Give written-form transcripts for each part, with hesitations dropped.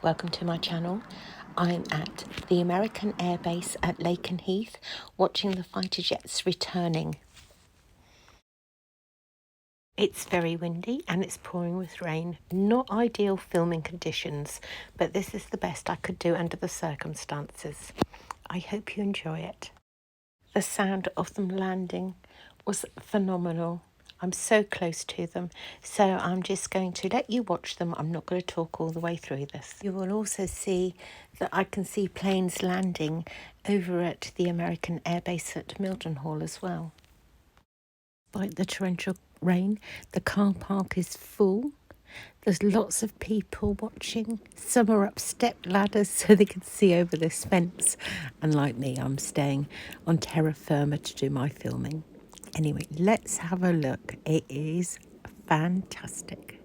Welcome to my channel. I'm at the American Air Base at Lakenheath watching the fighter jets returning. It's very windy and it's pouring with rain. Not ideal filming conditions, but this is the best I could do under the circumstances. I hope you enjoy it. The sound of them landing was phenomenal. I'm so close to them, so I'm just going to let you watch them. I'm not going to talk all the way through this. You will also see that I can see planes landing over at the American Air Base at Mildenhall as well. Despite the torrential rain, the car park is full. There's lots of people watching. Some are up step ladders so they can see over this fence. And like me, I'm staying on terra firma to do my filming. Anyway, let's have a look. It is fantastic.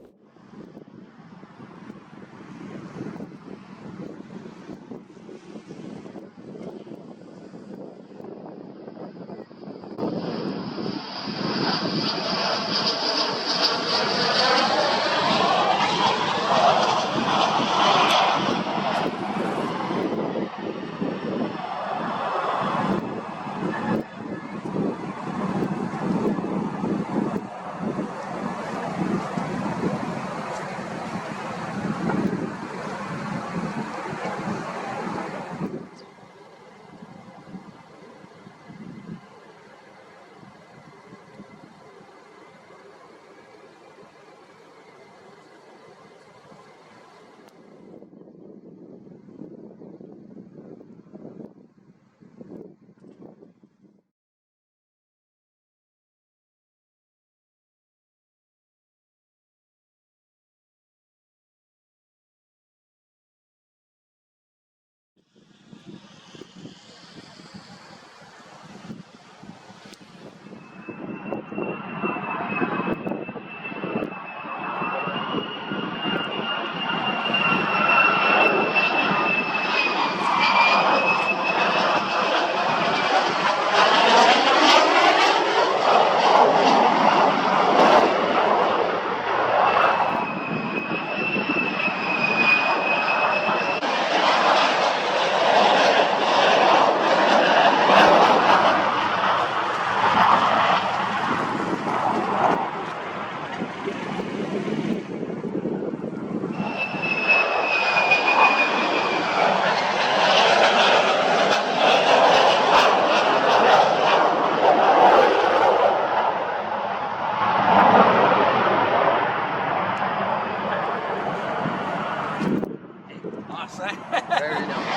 Very nice.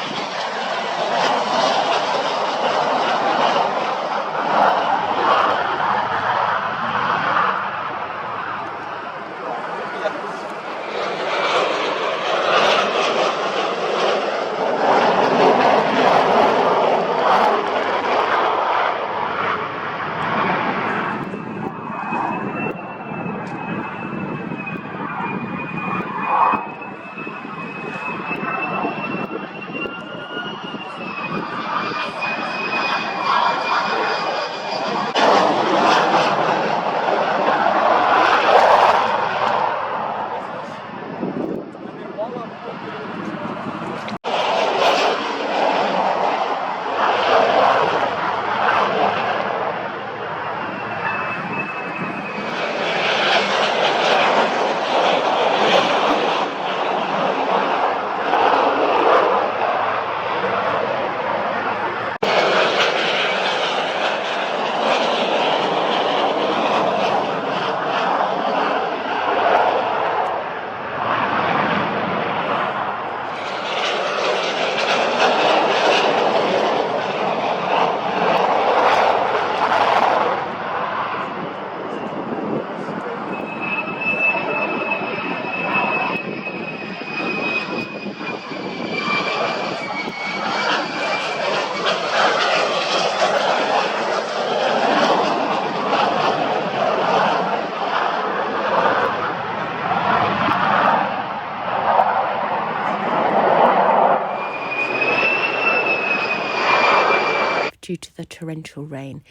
Due to the torrential rain,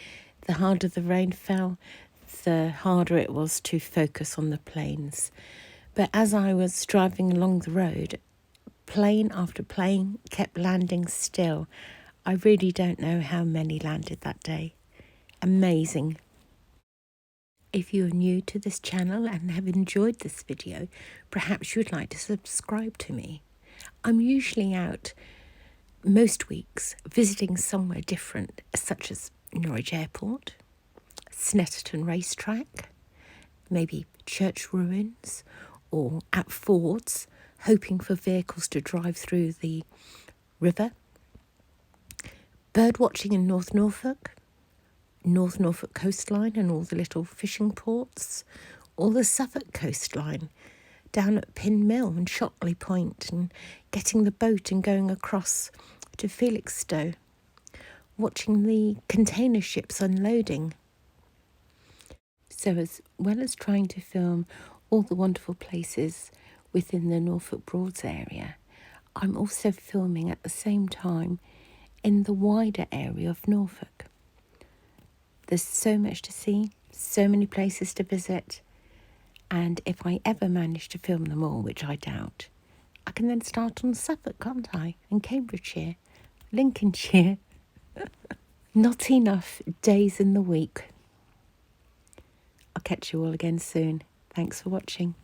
the harder the rain fell, the harder it was to focus on the planes. But as I was driving along the road, plane after plane kept landing still. I really don't know how many landed that day. Amazing. If you're new to this channel and have enjoyed this video, perhaps you'd like to subscribe to me. I'm usually out most weeks visiting somewhere different, such as Norwich Airport, Snetterton Racetrack, maybe church ruins, or at fords, hoping for vehicles to drive through the river. Bird watching in North Norfolk coastline and all the little fishing ports, or the Suffolk coastline, down at Pin Mill and Shotley Point, and getting the boat and going across to Felixstowe, watching the container ships unloading. So as well as trying to film all the wonderful places within the Norfolk Broads area, I'm also filming at the same time in the wider area of Norfolk. There's so much to see, so many places to visit, and if I ever manage to film them all, which I doubt, I can then start on Suffolk, can't I? And Cambridgeshire, Lincolnshire. Not enough days in the week. I'll catch you all again soon. Thanks for watching.